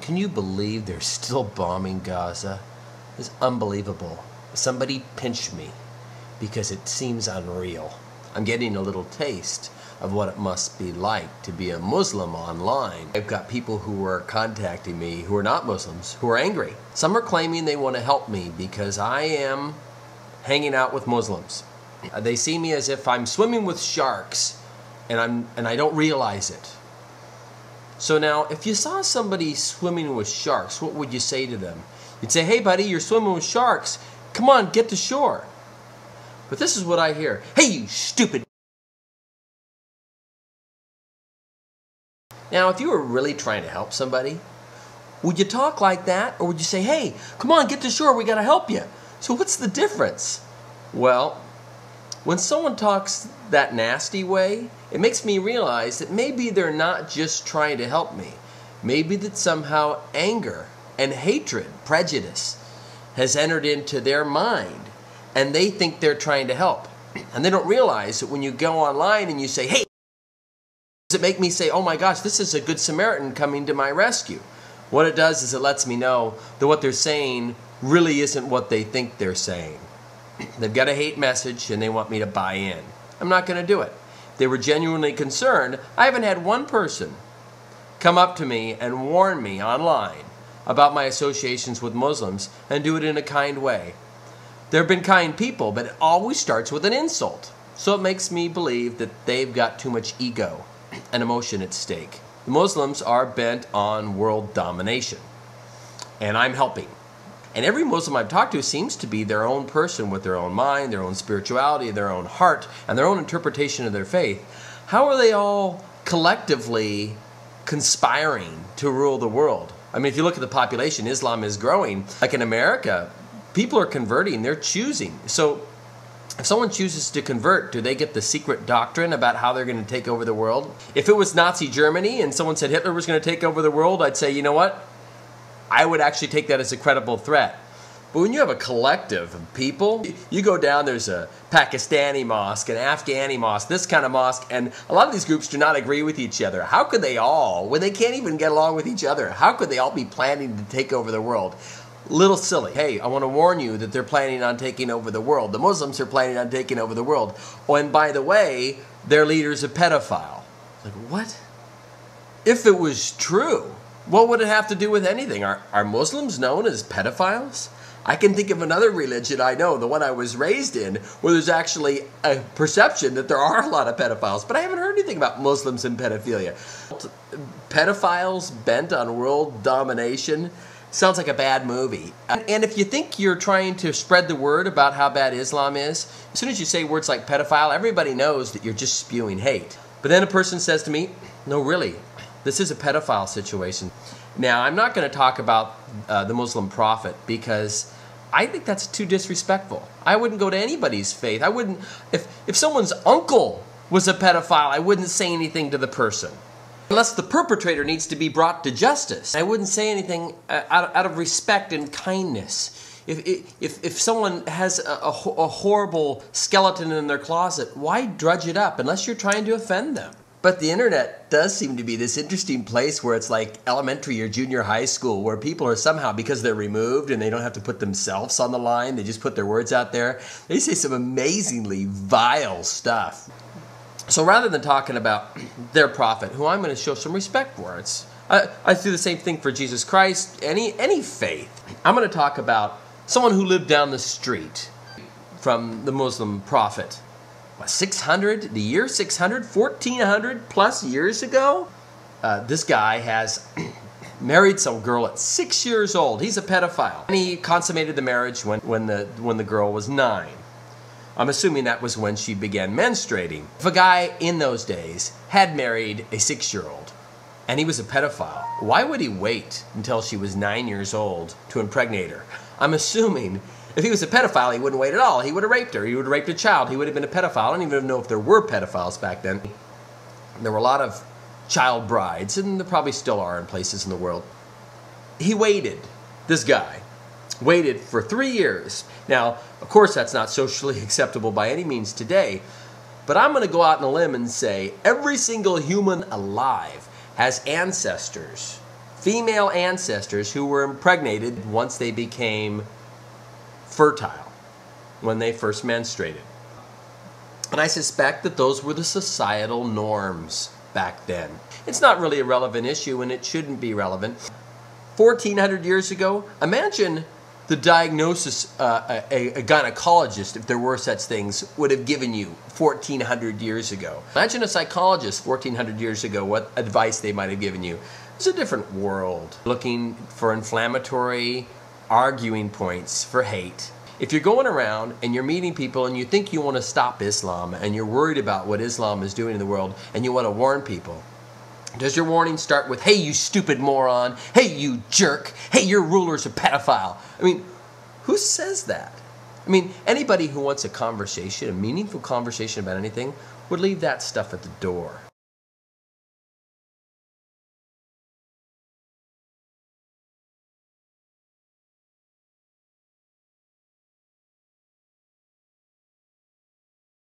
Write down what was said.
Can you believe they're still bombing Gaza? It's unbelievable. Somebody pinch me because it seems unreal. I'm getting a little taste of what it must be like to be a Muslim online. I've got people who are contacting me who are not Muslims, who are angry. Some are claiming they want to help me because I am hanging out with Muslims. They see me as if I'm swimming with sharks and I don't realize it. So now, if you saw somebody swimming with sharks, what would you say to them? You'd say, hey buddy, you're swimming with sharks. Come on, get to shore. But this is what I hear. Hey, you stupid. Now, if you were really trying to help somebody, would you talk like that? Or would you say, hey, come on, get to shore, we gotta help you. So what's the difference? Well, when someone talks that nasty way, it makes me realize that maybe they're not just trying to help me. Maybe that somehow anger and hatred, prejudice, has entered into their mind, and they think they're trying to help. And they don't realize that when you go online and you say, hey, does it make me say, oh my gosh, this is a good Samaritan coming to my rescue? What it does is it lets me know that what they're saying really isn't what they think they're saying. They've got a hate message and they want me to buy in. I'm not going to do it. If they were genuinely concerned, I haven't had one person come up to me and warn me online about my associations with Muslims and do it in a kind way. There have been kind people, but it always starts with an insult. So it makes me believe that they've got too much ego and emotion at stake. The Muslims are bent on world domination, and I'm helping. And every Muslim I've talked to seems to be their own person with their own mind, their own spirituality, their own heart, and their own interpretation of their faith. How are they all collectively conspiring to rule the world? I mean, if you look at the population, Islam is growing. Like in America, people are converting, they're choosing. So if someone chooses to convert, do they get the secret doctrine about how they're going to take over the world? If it was Nazi Germany and someone said Hitler was going to take over the world, I'd say, you know what? I would actually take that as a credible threat. But when you have a collective of people, you go down, there's a Pakistani mosque, an Afghani mosque, this kind of mosque, and a lot of these groups do not agree with each other. How could they all, when they can't even get along with each other, how could they all be planning to take over the world? Little silly. Hey, I want to warn you that they're planning on taking over the world. The Muslims are planning on taking over the world. Oh, and by the way, their leader's a pedophile. Like, what? If it was true, what would it have to do with anything? Are Muslims known as pedophiles? I can think of another religion I know, the one I was raised in, where there's actually a perception that there are a lot of pedophiles. But I haven't heard anything about Muslims and pedophilia. Pedophiles bent on world domination sounds like a bad movie. And if you think you're trying to spread the word about how bad Islam is, as soon as you say words like pedophile, everybody knows that you're just spewing hate. But then a person says to me, no, really, this is a pedophile situation. Now, I'm not going to talk about the Muslim prophet because I think that's too disrespectful. I wouldn't go to anybody's faith. I wouldn't, if someone's uncle was a pedophile, I wouldn't say anything to the person. Unless the perpetrator needs to be brought to justice. I wouldn't say anything out of respect and kindness. If someone has a horrible skeleton in their closet, why drudge it up unless you're trying to offend them? But the internet does seem to be this interesting place where it's like elementary or junior high school, where people are somehow, because they're removed and they don't have to put themselves on the line, they just put their words out there, they say some amazingly vile stuff. So rather than talking about their prophet, who I'm going to show some respect for, I do the same thing for Jesus Christ, any faith. I'm going to talk about someone who lived down the street from the Muslim prophet. What, 600, the year 600, 1400 plus years ago? This guy has married some girl at 6 years old. He's a pedophile. And he consummated the marriage when the girl was 9. I'm assuming that was when she began menstruating. If a guy in those days had married a 6-year-old and he was a pedophile, why would he wait until she was 9 years old to impregnate her? I'm assuming if he was a pedophile, he wouldn't wait at all. He would have raped her. He would have raped a child. He would have been a pedophile. I don't even know if there were pedophiles back then. There were a lot of child brides, and there probably still are in places in the world. He waited, this guy, waited for 3 years. Now, of course, that's not socially acceptable by any means today, but I'm going to go out on a limb and say every single human alive has ancestors female ancestors who were impregnated once they became fertile, when they first menstruated. And I suspect that those were the societal norms back then. It's not really a relevant issue, and it shouldn't be relevant. 1400 years ago, imagine the diagnosis a gynecologist, if there were such things, would have given you 1400 years ago. Imagine a psychologist 1400 years ago, what advice they might have given you. It's a different world. Looking for inflammatory arguing points for hate. If you're going around and you're meeting people and you think you want to stop Islam and you're worried about what Islam is doing in the world and you want to warn people, does your warning start with, hey, you stupid moron, hey, you jerk, hey, your ruler's a pedophile? I mean, who says that? I mean, anybody who wants a conversation, a meaningful conversation about anything, would leave that stuff at the door.